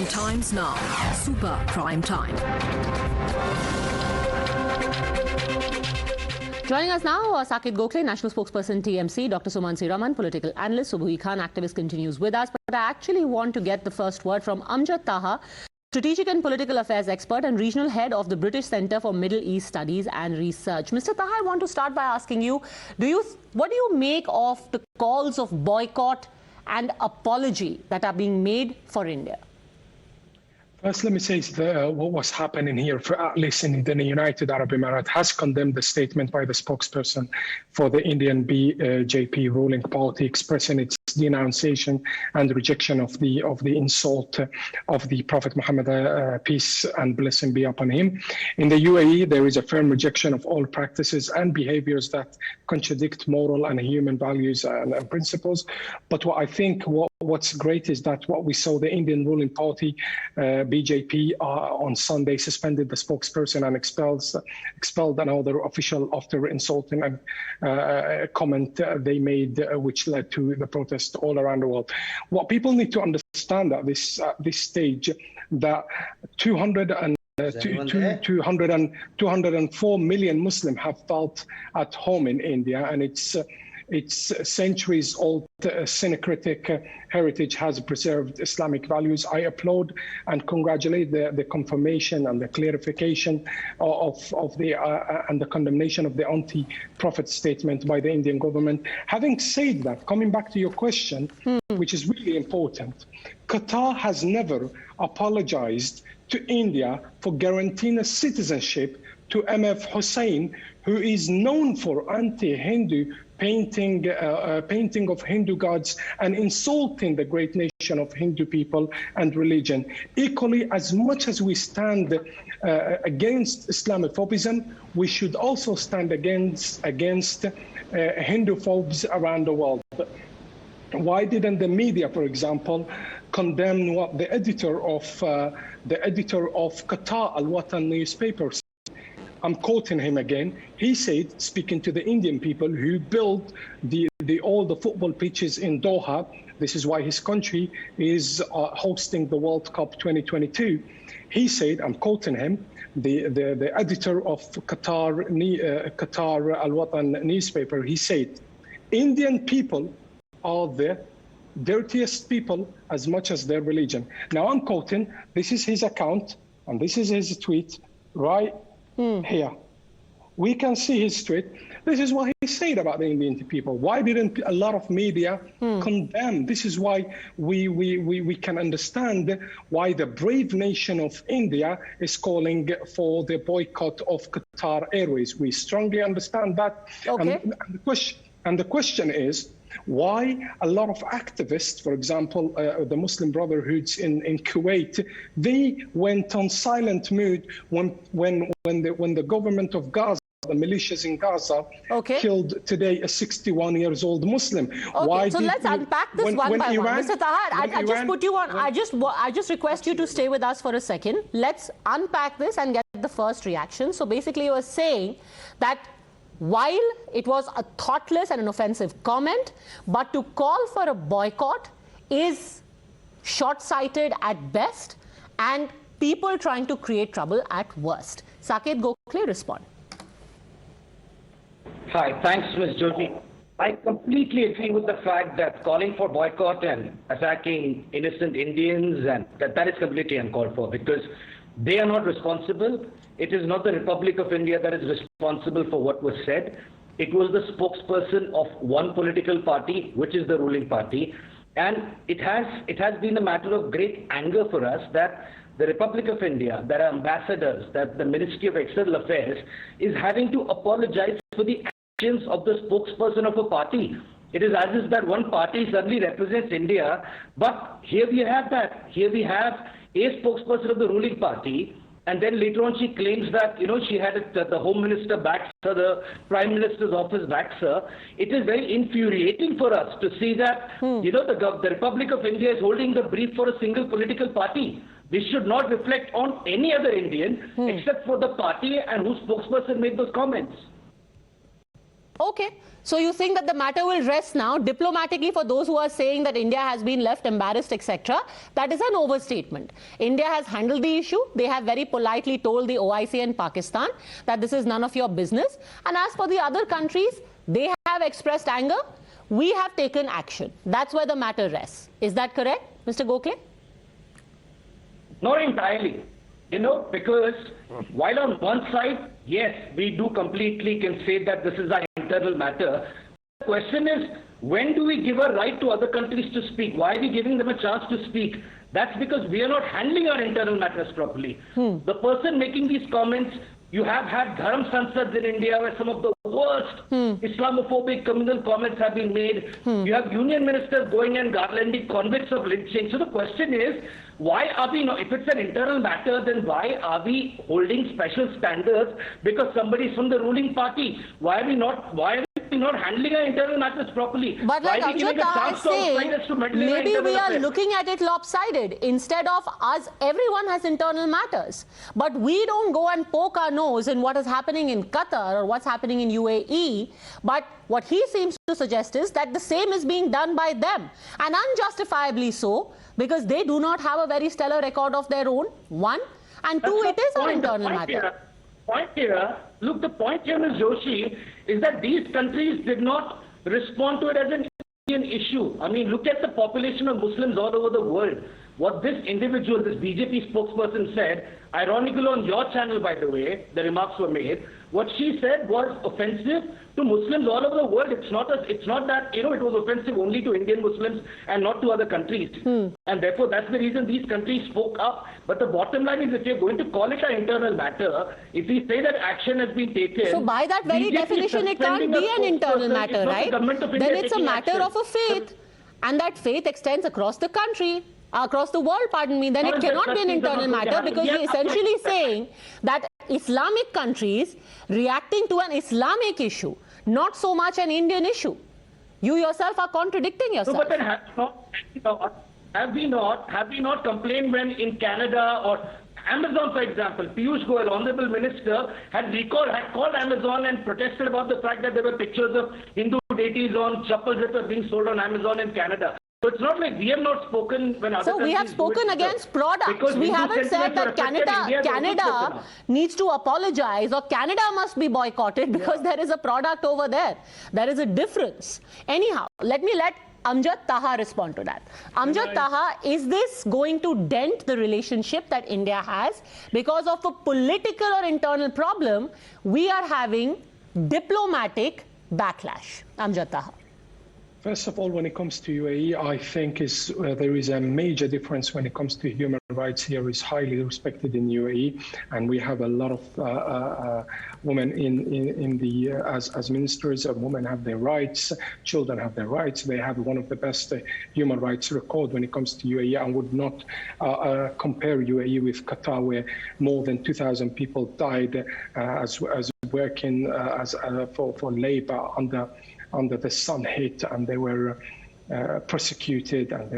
Prime Times now. Super Prime Time. Joining us now, Sakit Gokhale, National Spokesperson TMC, Dr. Sumansi Raman, political analyst, Subui Khan, activist, continues with us. But I actually want to get the first word from Amjad Taha, strategic and political affairs expert and regional head of the British Centre for Middle East Studies and Research. Mr. Taha, I want to start by asking you, what do you make of the calls of boycott and apology that are being made for India? First, let me say that what was happening here, for at least in the United Arab Emirates, has condemned the statement by the spokesperson for the Indian BJP ruling party, expressing its denunciation and rejection of the insult of the Prophet Muhammad, peace and blessing be upon him. In the UAE, there is a firm rejection of all practices and behaviors that contradict moral and human values and principles. But what I think what's great is that what we saw, the Indian ruling party, BJP, on Sunday suspended the spokesperson and expelled another official after insulting a comment they made, which led to the protest all around the world. What people need to understand at this stage, that 204 million Muslims have felt at home in India, and its centuries-old syncretic heritage has preserved Islamic values. I applaud and congratulate the confirmation and the clarification of the condemnation of the anti-prophet statement by the Indian government. Having said that, coming back to your question, which is really important, Qatar has never apologized to India for guaranteeing a citizenship to MF Hussain, who is known for anti-Hindu painting of Hindu gods and insulting the great nation of Hindu people and religion. Equally, as much as we stand against Islamophobia, we should also stand against Hinduphobes around the world. Why didn't the media, for example, condemn what the editor of Qatar Al-Watan newspaper said? I'm quoting him again. He said, speaking to the Indian people who built all the football pitches in Doha, this is why his country is hosting the World Cup 2022. He said, I'm quoting him, the editor of Qatar Al-Watan newspaper, he said, Indian people are the dirtiest people as much as their religion. Now I'm quoting, this is his account, and this is his tweet, right? Here, we can see his tweet. This is what he said about the Indian people. Why didn't a lot of media condemn? This is why we can understand why the brave nation of India is calling for the boycott of Qatar Airways. We strongly understand that. Okay. And the question is, why a lot of activists, for example, the Muslim Brotherhoods in Kuwait, they went on silent mode when the government of Gaza, the militias in Gaza, killed today a 61-year-old Muslim. Okay, so let's unpack this one by one. Mr. Taha, I just put you on. I just request you to stay with us for a second. Let's unpack this and get the first reaction. So basically, you are saying that while it was a thoughtless and an offensive comment, but to call for a boycott is short-sighted at best and people trying to create trouble at worst. Sakit Gokhale, respond. Hi, thanks, Ms. Joshi. I completely agree with the fact that calling for boycott and attacking innocent Indians, and that is completely uncalled for, because they are not responsible. It is not the Republic of India that is responsible for what was said. It was the spokesperson of one political party, which is the ruling party. And it has been a matter of great anger for us that the Republic of India, that our ambassadors, that the Ministry of External Affairs is having to apologize for the actions of the spokesperson of a party. It is as if that one party suddenly represents India, but here we have that. Here we have a spokesperson of the ruling party, and then later on she claims that, she had the Home Minister backs her, the Prime Minister's office backs her. It is very infuriating for us to see that, the Republic of India is holding the brief for a single political party. This should not reflect on any other Indian except for the party and whose spokesperson made those comments. Okay. So you think that the matter will rest now diplomatically for those who are saying that India has been left embarrassed, etc. That is an overstatement. India has handled the issue. They have very politely told the OIC and Pakistan that this is none of your business. And as for the other countries, they have expressed anger. We have taken action. That's where the matter rests. Is that correct, Mr. Gokhale? Not entirely. Because while on one side, yes, we do completely can say that this is our internal matter. The question is, when do we give a right to other countries to speak? Why are we giving them a chance to speak? That's because we are not handling our internal matters properly. The person making these comments, you have had Dharam Sansads in India where some of the worst Islamophobic communal comments have been made. You have union ministers going and garlanding convicts of lynching. So the question is, why are we not, if it's an internal matter, then why are we holding special standards because somebody is from the ruling party? Why are we not handling our internal matters properly? But like Amjad Taha is saying, maybe we are looking at it lopsided. Instead of us, everyone has internal matters. But we don't go and poke our nose in what is happening in Qatar or what's happening in UAE. But what he seems to suggest is that the same is being done by them. And unjustifiably so, because they do not have a very stellar record of their own, one. And two, it is an internal matter. Look, the point here, Ms. Joshi, is that these countries did not respond to it as an Indian issue. I mean, look at the population of Muslims all over the world. What this individual, this BJP spokesperson said, ironically on your channel, by the way, the remarks were made, what she said was offensive to Muslims all over the world. It's not that, it was offensive only to Indian Muslims and not to other countries. And therefore, that's the reason these countries spoke up. But the bottom line is, if you're going to call it an internal matter, if we say that action has been taken... So by that very definition, it can't be an internal matter, right? Then it's a matter of a faith. And that faith extends across the country. Across the world, pardon me, then it cannot be an internal matter, because you're essentially saying that Islamic countries reacting to an Islamic issue, not so much an Indian issue. You yourself are contradicting yourself. No, but then have we not complained when in Canada or Amazon, for example, Piyush Goyal, Honorable Minister, had called Amazon and protested about the fact that there were pictures of Hindu deities on chappals that were being sold on Amazon in Canada. So it's not like we have not spoken when other countries. So we have spoken against products. We haven't said that Canada needs to apologize or Canada must be boycotted because there is a product over there. There is a difference. Anyhow, let Amjad Taha respond to that. Amjad Taha, is this going to dent the relationship that India has? Because of a political or internal problem, we are having diplomatic backlash. Amjad Taha. First of all, when it comes to UAE, I think there is a major difference when it comes to human rights. Here is highly respected in UAE, and we have a lot of women as ministers. Women have their rights, children have their rights. They have one of the best human rights record when it comes to UAE. I would not compare UAE with Qatar, where more than 2,000 people died as working for labor under the sun hit, and they were persecuted, and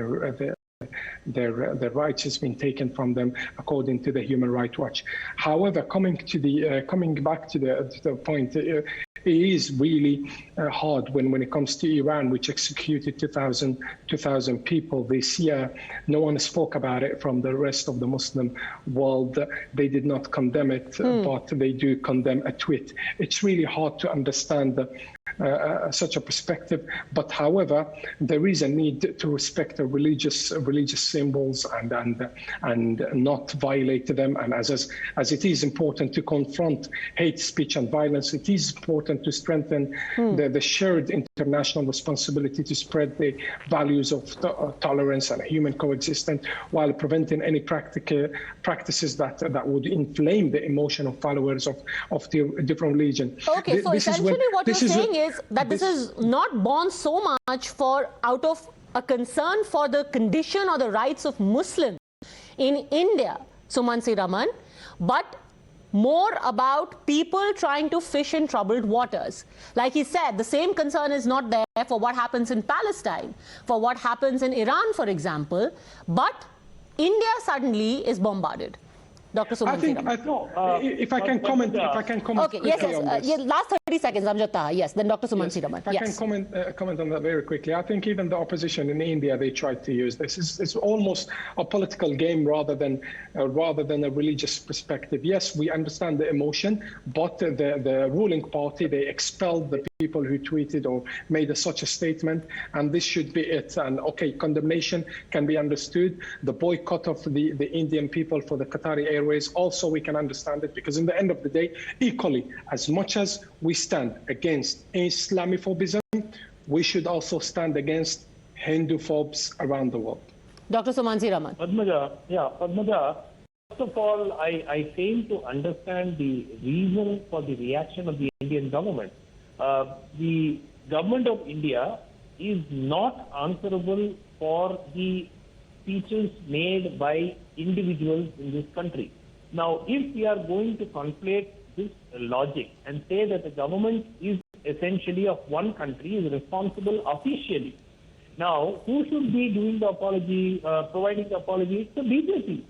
their rights has been taken from them, according to the Human Rights Watch. However, coming back to the point, it is really hard when it comes to Iran, which executed 2,000 people this year. No one spoke about it from the rest of the Muslim world. They did not condemn it, but they do condemn a tweet. It's really hard to understand such a perspective, but however, there is a need to respect the religious symbols and not violate them. And as it is important to confront hate speech and violence, it is important to strengthen the shared international responsibility to spread the values of tolerance and human coexistence, while preventing any practices that would inflame the emotion of followers of the different religion. Okay, so essentially what you're saying is that this is not born so much out of a concern for the condition or the rights of Muslims in India, Sumansi Raman, but more about people trying to fish in troubled waters. Like he said, the same concern is not there for what happens in Palestine, for what happens in Iran, for example, but India suddenly is bombarded. Dr. Suman if I can comment okay, yes, last 30 seconds, Amjad Taha. Yes, then Dr. Suman Siraman. If I can comment on that very quickly. I think even the opposition in India, they tried to use this. It's almost a political game rather than a religious perspective. Yes, we understand the emotion, but the ruling party, they expelled the people who tweeted or made such a statement, and this should be it. And okay, condemnation can be understood. The boycott of the Indian people for the Qatari Airways, also we can understand it, because in the end of the day, equally, as much as we stand against Islamophobia, we should also stand against Hinduphobes around the world. Dr. Sumansi Raman. Padmaja, first of all, I fail to understand the reason for the reaction of the Indian government. The government of India is not answerable for the speeches made by individuals in this country. Now, if we are going to conflate this logic and say that the government is essentially of one country, is responsible officially. Now, who should be doing the apology, providing the apology? It's the BJP.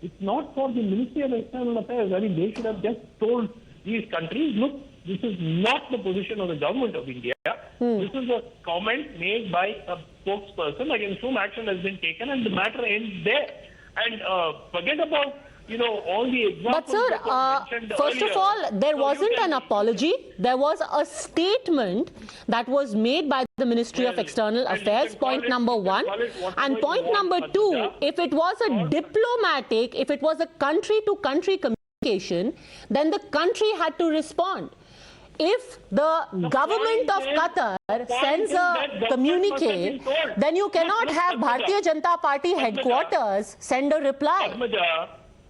It's not for the Ministry of External Affairs. I mean, they should have just told these countries, look, this is not the position of the government of India. This is a comment made by a spokesperson against whom action has been taken, and the matter ends there. And forget about, all the examples. But sir, first of all, there wasn't an apology. There was a statement that was made by the Ministry of External Affairs, point number one. And point number two, if it was a diplomatic, if it was a country-to-country communication, then the country had to respond. If the government of Qatar sends a communique, then you cannot have Bharatiya Janata Party headquarters send a reply.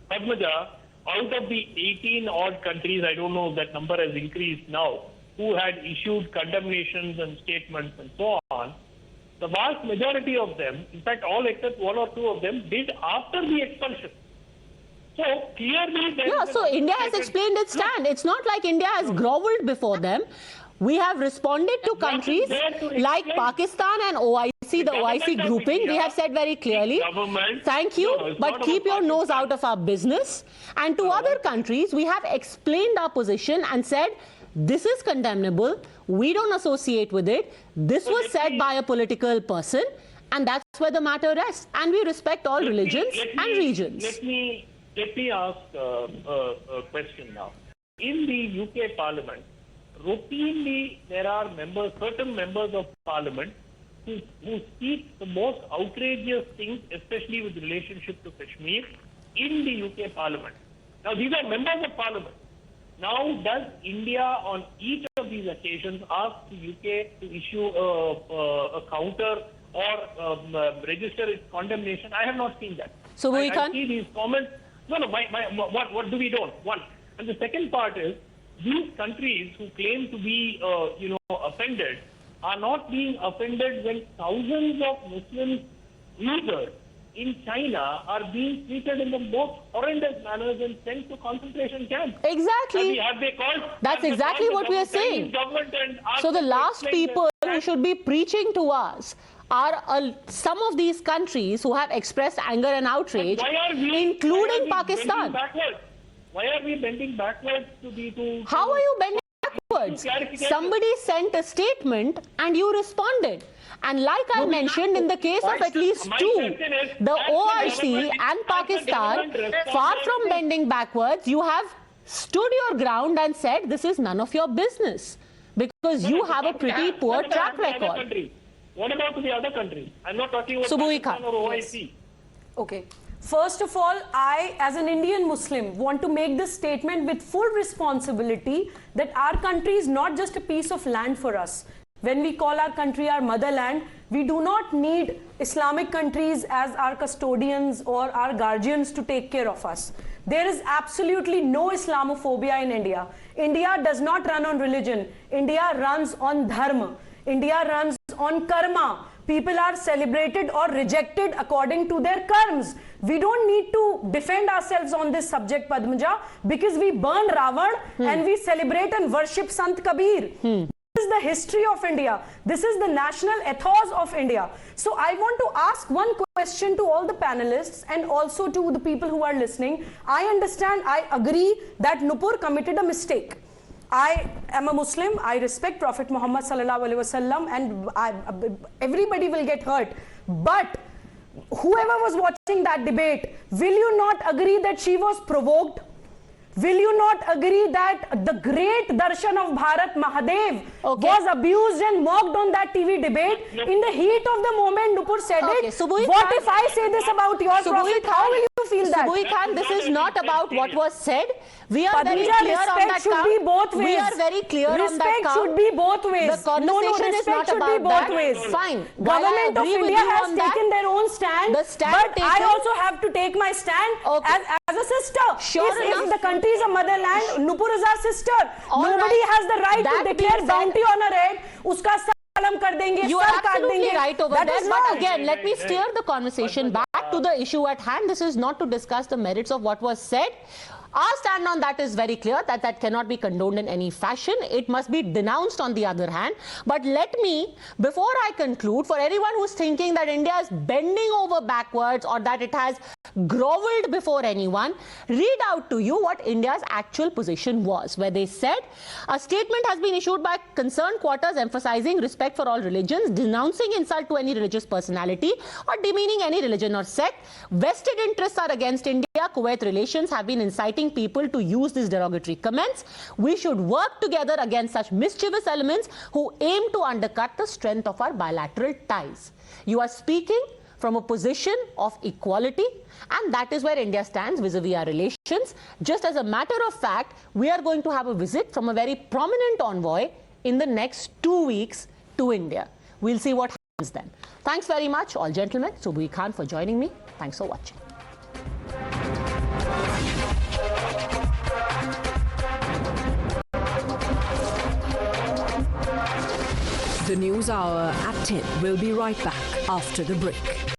Padmaja, out of the 18 odd countries, I don't know if that number has increased now, who had issued condemnations and statements and so on, the vast majority of them, in fact all except one or two of them, did after the expulsion. So clearly, so India has explained its stand. It's not like India has groveled before them. We have responded to countries like Pakistan and OIC, the OIC grouping. We have said very clearly, thank you, but keep your nose out of our business. And to other countries, we have explained our position and said, this is condemnable. We don't associate with it. This was said by a political person, and that's where the matter rests. And we respect all religions and regions. Let me ask a question now. In the UK Parliament, routinely there are certain members of Parliament who speak the most outrageous things, especially with relationship to Kashmir, in the UK Parliament. Now, these are members of Parliament. Now, does India on each of these occasions ask the UK to issue a counter or register its condemnation? I have not seen that. So we I see these comments. No, what do we don't? One. And the second part is, these countries who claim to be, offended are not being offended when thousands of Muslim users in China are being treated in the most horrendous manners and sent to concentration camps. Exactly. Have they called? That's exactly what we are saying. So the last people who should be preaching to us are some of these countries who have expressed anger and outrage, including Pakistan. Why are we bending backwards to How are you bending backwards? Somebody sent a statement and you responded. And like I mentioned, in the case of at least two, the OIC and Pakistan, far from bending backwards, you have stood your ground and said this is none of your business because you have a pretty poor track record. What about the other countries? I'm not talking about Pakistan or OIC. Okay. First of all, I, as an Indian Muslim, want to make this statement with full responsibility that our country is not just a piece of land for us. When we call our country our motherland, we do not need Islamic countries as our custodians or our guardians to take care of us. There is absolutely no Islamophobia in India. India does not run on religion. India runs on dharma. India runs on karma. People are celebrated or rejected according to their karmas. We don't need to defend ourselves on this subject, Padmaja, because we burn Ravan and we celebrate and worship Sant Kabir. This is is the history of India. This is the national ethos of India. So I want to ask one question to all the panelists and also to the people who are listening. I understand, I agree that Nupur committed a mistake. I am a Muslim, I respect Prophet Muhammad sallallahu alaihi wasallam, and everybody will get hurt. But whoever was watching that debate, will you not agree that she was provoked? Will you not agree that the great darshan of Bharat, Mahadev, was abused and mocked on that TV debate? In the heat of the moment, Nupur said it. What if I say this about your prophet? How will you feel that? Subui Khan, this is not about what was said. We are Padmaja, very clear on that should be both ways. We are very clear on that Respect should be both ways. The conversation is not about both that. ways. Fine. Government of India has taken their own stand. The stand but taken, I also have to take my stand as a sister. Sure if the country is a motherland, Nupur is our sister. Nobody has the right to declare bounty on her head. Uska salam kar denge, you sar are kaat absolutely denge. right over That there. is But wrong. again, let me steer the conversation back to the issue at hand. This is not to discuss the merits of what was said. Our stand on that is very clear, that that cannot be condoned in any fashion. It must be denounced on the other hand. But let me, before I conclude, for anyone who's thinking that India is bending over backwards or that it has groveled before anyone, read out to you what India's actual position was, where they said a statement has been issued by concerned quarters emphasizing respect for all religions, denouncing insult to any religious personality or demeaning any religion or sect. Vested interests are against India. Kuwait relations have been inciting people to use these derogatory comments. We should work together against such mischievous elements who aim to undercut the strength of our bilateral ties. You are speaking from a position of equality, and that is where India stands vis-a-vis our relations. Just as a matter of fact, we are going to have a visit from a very prominent envoy in the next 2 weeks to India. We'll see what happens then. Thanks very much, all gentlemen. Subui Khan for joining me. Thanks for watching. The News Hour at 10 will be right back after the break.